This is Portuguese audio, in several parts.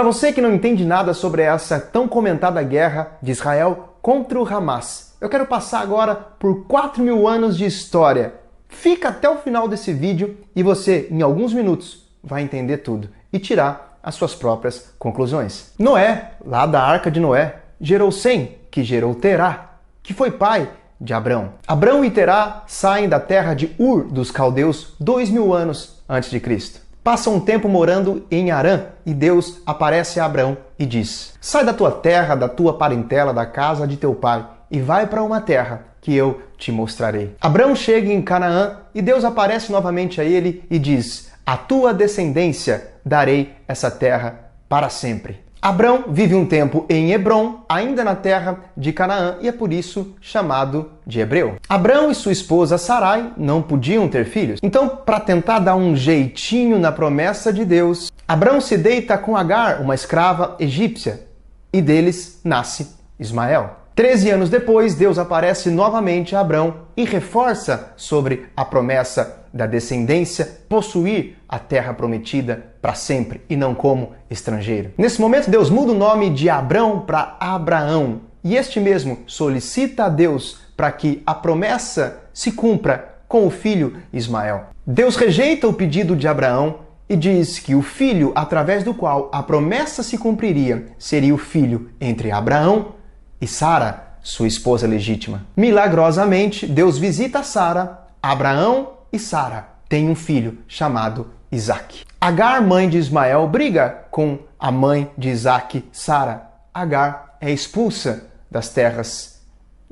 Para você que não entende nada sobre essa tão comentada guerra de Israel contra o Hamas, eu quero passar agora por 4.000 anos de história. Fica até o final desse vídeo e você, em alguns minutos, vai entender tudo e tirar as suas próprias conclusões. Noé, lá da Arca de Noé, gerou Sem, que gerou Terá, que foi pai de Abrão. Abrão e Terá saem da terra de Ur dos caldeus 2.000 anos antes de Cristo. Passam um tempo morando em Harã e Deus aparece a Abrão e diz: sai da tua terra, da tua parentela, da casa de teu pai e vai para uma terra que eu te mostrarei. Abrão chega em Canaã e Deus aparece novamente a ele e diz: a tua descendência darei essa terra para sempre. Abrão vive um tempo em Hebrom, ainda na terra de Canaã, e é por isso chamado de hebreu. Abrão e sua esposa Sarai não podiam ter filhos. Então, para tentar dar um jeitinho na promessa de Deus, Abrão se deita com Agar, uma escrava egípcia, e deles nasce Ismael. 13 anos depois, Deus aparece novamente a Abrão e reforça sobre a promessa da descendência possuir a terra prometida para sempre e não como estrangeiro. Nesse momento, Deus muda o nome de Abrão para Abraão e este mesmo solicita a Deus para que a promessa se cumpra com o filho Ismael. Deus rejeita o pedido de Abraão e diz que o filho através do qual a promessa se cumpriria seria o filho entre Abraão e Sara, sua esposa legítima. Milagrosamente, Deus visita Sara, Abraão e Sara têm um filho chamado Isaque. Agar, mãe de Ismael, briga com a mãe de Isaque, Sara. Agar é expulsa das terras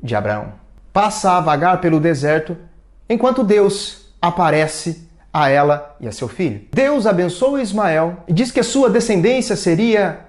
de Abraão. Passa a vagar pelo deserto, enquanto Deus aparece a ela e a seu filho. Deus abençoa Ismael e diz que a sua descendência seria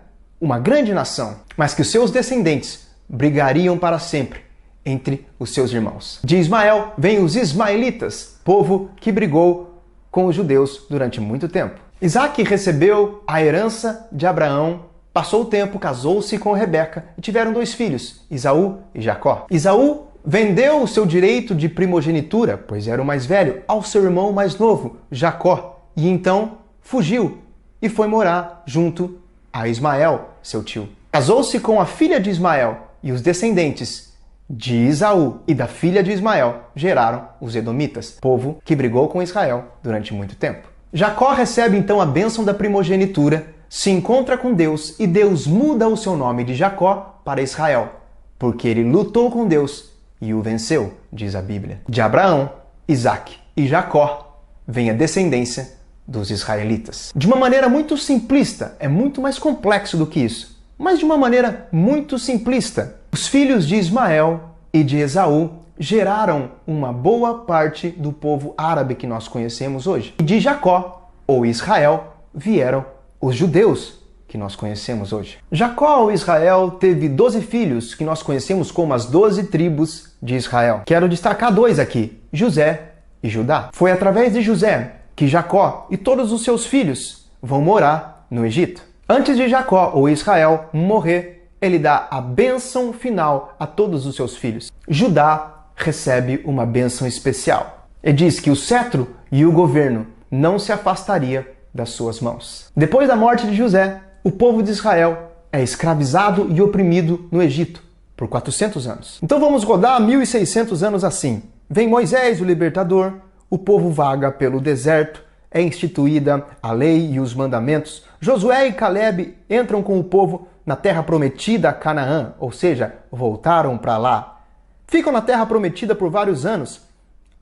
uma grande nação, mas que os seus descendentes brigariam para sempre entre os seus irmãos. De Ismael vêm os ismaelitas, povo que brigou com os judeus durante muito tempo. Isaque recebeu a herança de Abraão, passou o tempo, casou-se com Rebeca e tiveram 2 filhos, Esaú e Jacó. Esaú vendeu o seu direito de primogenitura, pois era o mais velho, ao seu irmão mais novo, Jacó, e então fugiu e foi morar junto a Ismael, seu tio. Casou-se com a filha de Ismael e os descendentes de Esaú e da filha de Ismael geraram os edomitas, povo que brigou com Israel durante muito tempo. Jacó recebe então a bênção da primogenitura, se encontra com Deus e Deus muda o seu nome de Jacó para Israel, porque ele lutou com Deus e o venceu, diz a Bíblia. De Abraão, Isaque e Jacó vem a descendência dos israelitas. De uma maneira muito simplista, é muito mais complexo do que isso, mas de uma maneira muito simplista, os filhos de Ismael e de Esaú geraram uma boa parte do povo árabe que nós conhecemos hoje. E de Jacó, ou Israel, vieram os judeus que nós conhecemos hoje. Jacó, ou Israel, teve 12 filhos que nós conhecemos como as 12 tribos de Israel. Quero destacar 2 aqui, José e Judá. Foi através de José que Jacó e todos os seus filhos vão morar no Egito. Antes de Jacó, ou Israel, morrer, ele dá a bênção final a todos os seus filhos. Judá recebe uma bênção especial. Ele diz que o cetro e o governo não se afastaria das suas mãos. Depois da morte de José, o povo de Israel é escravizado e oprimido no Egito por 400 anos. Então vamos rodar 1.600 anos assim. Vem Moisés, o libertador, o povo vaga pelo deserto, é instituída a lei e os mandamentos. Josué e Calebe entram com o povo na terra prometida, Canaã, ou seja, voltaram para lá. Ficam na terra prometida por vários anos.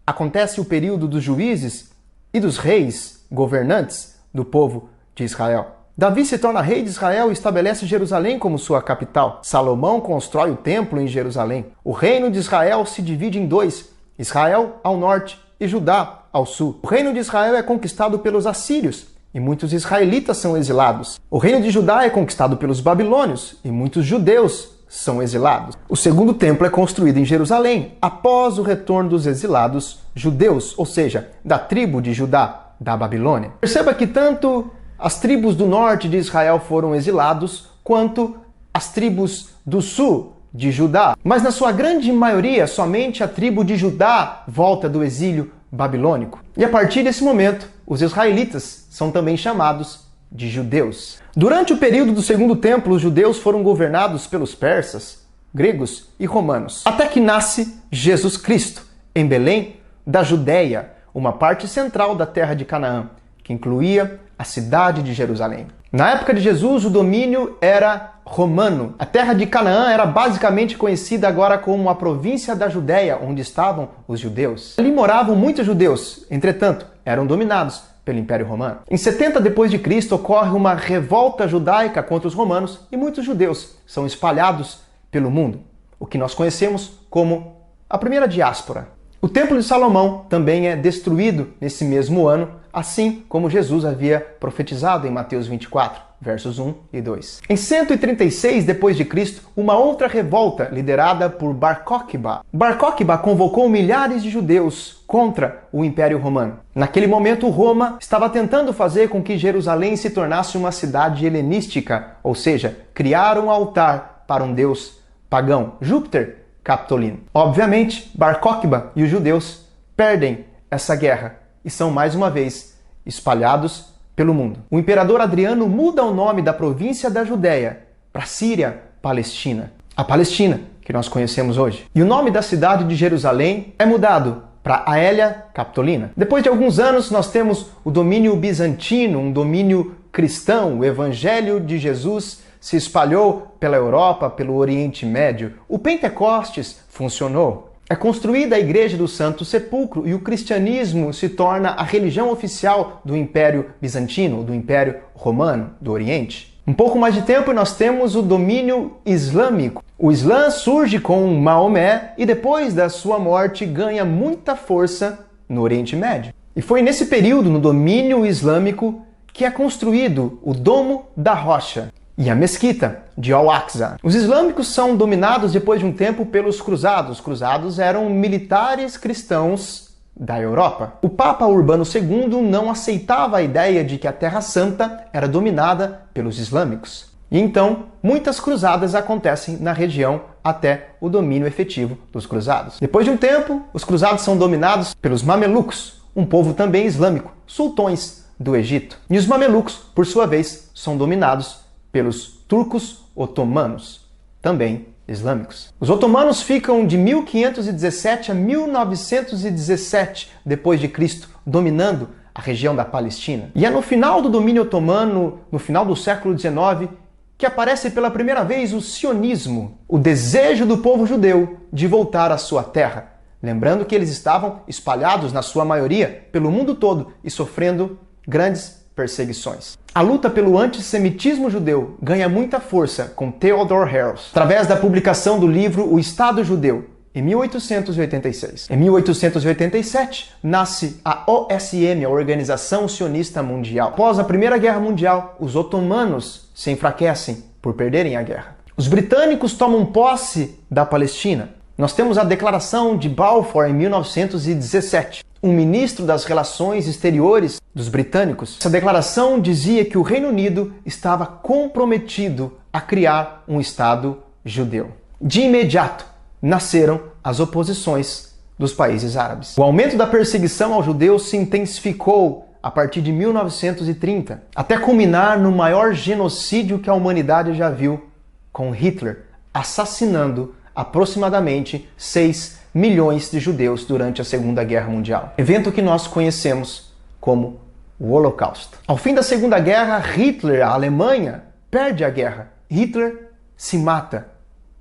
Acontece o período dos juízes e dos reis, governantes do povo de Israel. Davi se torna rei de Israel e estabelece Jerusalém como sua capital. Salomão constrói o templo em Jerusalém. O reino de Israel se divide em 2, Israel ao norte e Judá ao sul. O reino de Israel é conquistado pelos assírios e muitos israelitas são exilados. O reino de Judá é conquistado pelos babilônios e muitos judeus são exilados. O segundo templo é construído em Jerusalém após o retorno dos exilados judeus, ou seja, da tribo de Judá, da Babilônia. Perceba que tanto as tribos do norte de Israel foram exilados, quanto as tribos do sul de Judá. Mas na sua grande maioria, somente a tribo de Judá volta do exílio babilônico. E a partir desse momento, os israelitas são também chamados de judeus. Durante o período do Segundo Templo, os judeus foram governados pelos persas, gregos e romanos, até que nasce Jesus Cristo, em Belém, da Judéia, uma parte central da terra de Canaã, que incluía a cidade de Jerusalém. Na época de Jesus, o domínio era romano. A terra de Canaã era basicamente conhecida agora como a província da Judéia, onde estavam os judeus. Ali moravam muitos judeus, entretanto, eram dominados pelo Império Romano. Em 70 d.C. ocorre uma revolta judaica contra os romanos e muitos judeus são espalhados pelo mundo, o que nós conhecemos como a primeira diáspora. O Templo de Salomão também é destruído nesse mesmo ano, assim como Jesus havia profetizado em Mateus 24, versos 1 e 2. Em 136 d.C., uma outra revolta liderada por Bar Coqueba. Bar Coqueba convocou milhares de judeus contra o Império Romano. Naquele momento, Roma estava tentando fazer com que Jerusalém se tornasse uma cidade helenística, ou seja, criar um altar para um deus pagão, Júpiter Capitolino. Obviamente, Bar Coqueba e os judeus perdem essa guerra e são mais uma vez espalhados pelo mundo. O imperador Adriano muda o nome da província da Judéia para Síria Palestina, a Palestina que nós conhecemos hoje. E o nome da cidade de Jerusalém é mudado para Aélia Capitolina. Depois de alguns anos, nós temos o domínio bizantino, um domínio cristão. O evangelho de Jesus se espalhou pela Europa, pelo Oriente Médio. O Pentecostes funcionou. É construída a Igreja do Santo Sepulcro e o cristianismo se torna a religião oficial do Império Bizantino, do Império Romano, do Oriente. Um pouco mais de tempo e nós temos o domínio islâmico. O Islã surge com Maomé e depois da sua morte ganha muita força no Oriente Médio. E foi nesse período, no domínio islâmico, que é construído o Domo da Rocha e a Mesquita de Al-Aqsa. Os islâmicos são dominados depois de um tempo pelos cruzados. Os cruzados eram militares cristãos da Europa. O Papa Urbano II não aceitava a ideia de que a Terra Santa era dominada pelos islâmicos. E então, muitas cruzadas acontecem na região até o domínio efetivo dos cruzados. Depois de um tempo, os cruzados são dominados pelos mamelucos, um povo também islâmico, sultões do Egito. E os mamelucos, por sua vez, são dominados pelos turcos otomanos, também islâmicos. Os otomanos ficam de 1517 a 1917 depois de Cristo, dominando a região da Palestina. E é no final do domínio otomano, no final do século XIX, que aparece pela primeira vez o sionismo, o desejo do povo judeu de voltar à sua terra. Lembrando que eles estavam espalhados, na sua maioria, pelo mundo todo e sofrendo grandes perseguições. A luta pelo antissemitismo judeu ganha muita força com Theodor Herzl, através da publicação do livro O Estado Judeu, em 1886. Em 1887, nasce a OSM, a Organização Sionista Mundial. Após a Primeira Guerra Mundial, os otomanos se enfraquecem por perderem a guerra. Os britânicos tomam posse da Palestina. Nós temos a Declaração de Balfour em 1917. Um ministro das Relações Exteriores dos britânicos, essa declaração dizia que o Reino Unido estava comprometido a criar um Estado judeu. De imediato, nasceram as oposições dos países árabes. O aumento da perseguição aos judeus se intensificou a partir de 1930, até culminar no maior genocídio que a humanidade já viu, com Hitler assassinando aproximadamente 6 milhões de judeus durante a Segunda Guerra Mundial. Evento que nós conhecemos como o Holocausto. Ao fim da Segunda Guerra, Hitler, a Alemanha, perde a guerra. Hitler se mata.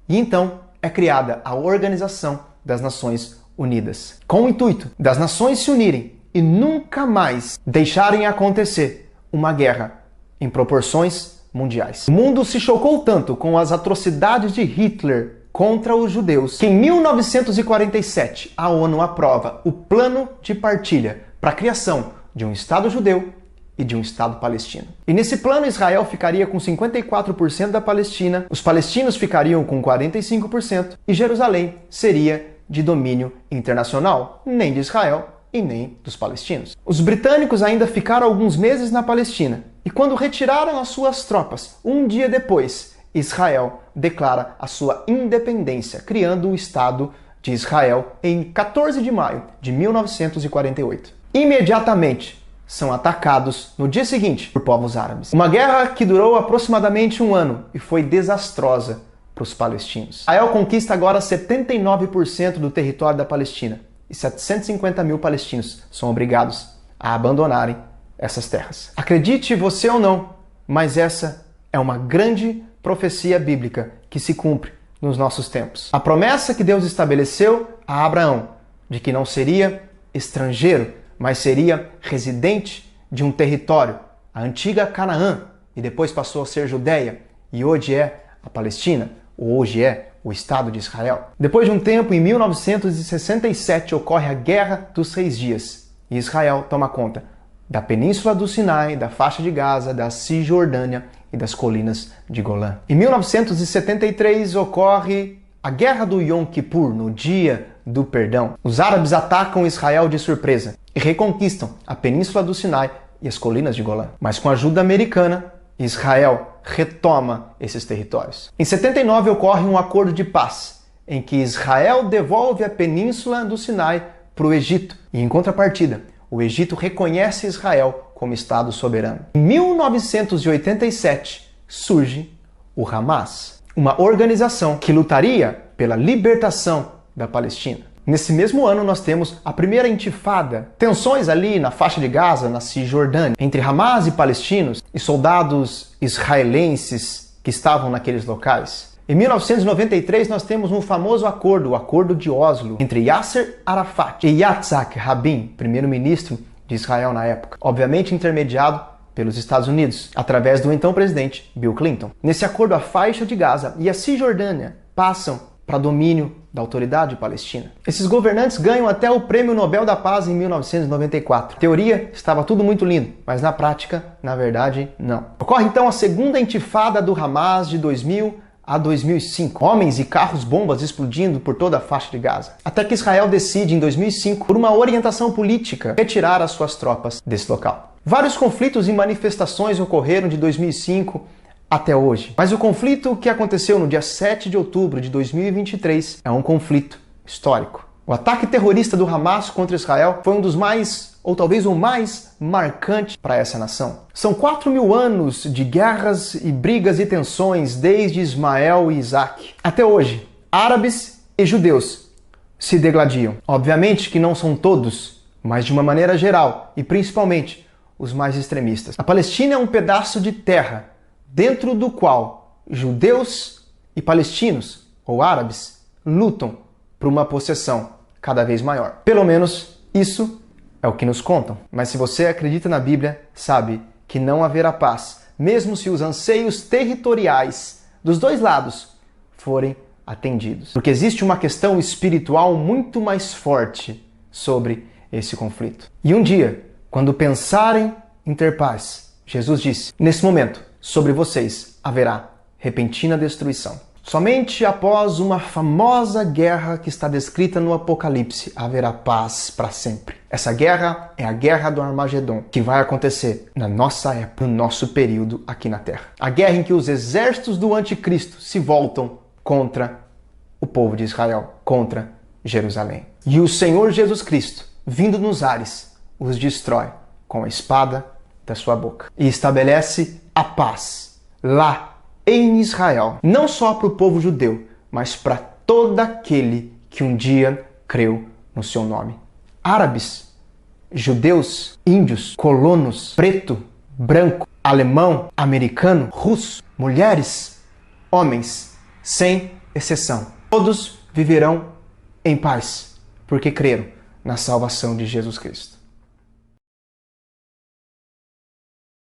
E então é criada a Organização das Nações Unidas, com o intuito das nações se unirem e nunca mais deixarem acontecer uma guerra em proporções mundiais. O mundo se chocou tanto com as atrocidades de Hitler contra os judeus que em 1947 a ONU aprova o Plano de Partilha para a criação de um Estado judeu e de um Estado palestino. E nesse plano Israel ficaria com 54% da Palestina, os palestinos ficariam com 45% e Jerusalém seria de domínio internacional, nem de Israel e nem dos palestinos. Os britânicos ainda ficaram alguns meses na Palestina e quando retiraram as suas tropas, um dia depois, Israel declara a sua independência, criando o Estado de Israel em 14 de maio de 1948. Imediatamente, são atacados no dia seguinte por povos árabes. Uma guerra que durou aproximadamente um ano e foi desastrosa para os palestinos. Israel conquista agora 79% do território da Palestina e 750 mil palestinos são obrigados a abandonarem essas terras. Acredite você ou não, mas essa é uma grande profecia bíblica que se cumpre nos nossos tempos. A promessa que Deus estabeleceu a Abraão de que não seria estrangeiro, mas seria residente de um território, a antiga Canaã, e depois passou a ser Judeia, e hoje é a Palestina, ou hoje é o Estado de Israel. Depois de um tempo, em 1967, ocorre a Guerra dos 6 Dias, e Israel toma conta da Península do Sinai, da faixa de Gaza, da Cisjordânia e das colinas de Golã. Em 1973 ocorre a Guerra do Yom Kippur, no Dia do Perdão. Os árabes atacam Israel de surpresa e reconquistam a Península do Sinai e as colinas de Golã. Mas com a ajuda americana, Israel retoma esses territórios. Em 79 ocorre um acordo de paz, em que Israel devolve a Península do Sinai para o Egito e, em contrapartida, o Egito reconhece Israel como Estado soberano. Em 1987 surge o Hamas, uma organização que lutaria pela libertação da Palestina. Nesse mesmo ano nós temos a primeira intifada, tensões ali na faixa de Gaza, na Cisjordânia, entre Hamas e palestinos e soldados israelenses que estavam naqueles locais. Em 1993 nós temos um famoso acordo, o Acordo de Oslo, entre Yasser Arafat e Yitzhak Rabin, primeiro-ministro de Israel na época, obviamente intermediado pelos Estados Unidos, através do então presidente Bill Clinton. Nesse acordo, a faixa de Gaza e a Cisjordânia passam para domínio da autoridade palestina. Esses governantes ganham até o Prêmio Nobel da Paz em 1994. Na teoria, estava tudo muito lindo, mas na prática, na verdade, não. Ocorre então a segunda intifada do Hamas de 2000 a 2005. Homens e carros-bombas explodindo por toda a faixa de Gaza. Até que Israel decide, em 2005, por uma orientação política, retirar as suas tropas desse local. Vários conflitos e manifestações ocorreram de 2005 até hoje. Mas o conflito que aconteceu no dia 7 de outubro de 2023 é um conflito histórico. O ataque terrorista do Hamas contra Israel foi um dos mais, ou talvez o mais marcante para essa nação. São 4.000 anos de guerras e brigas e tensões desde Ismael e Isaac. Até hoje, árabes e judeus se degladiam. Obviamente que não são todos, mas de uma maneira geral, e principalmente os mais extremistas. A Palestina é um pedaço de terra dentro do qual judeus e palestinos, ou árabes, lutam por uma possessão cada vez maior. Pelo menos isso é o que nos contam. Mas se você acredita na Bíblia, sabe que não haverá paz, mesmo se os anseios territoriais dos dois lados forem atendidos. Porque existe uma questão espiritual muito mais forte sobre esse conflito. E um dia, quando pensarem em ter paz, Jesus disse: nesse momento, sobre vocês haverá repentina destruição. Somente após uma famosa guerra que está descrita no Apocalipse haverá paz para sempre. Essa guerra é a Guerra do Armagedon, que vai acontecer na nossa época, no nosso período aqui na Terra. A guerra em que os exércitos do Anticristo se voltam contra o povo de Israel, contra Jerusalém. E o Senhor Jesus Cristo, vindo nos ares, os destrói com a espada da sua boca e estabelece a paz lá em Israel, não só para o povo judeu, mas para todo aquele que um dia creu no seu nome. Árabes, judeus, índios, colonos, preto, branco, alemão, americano, russo, mulheres, homens, sem exceção. Todos viverão em paz, porque creram na salvação de Jesus Cristo.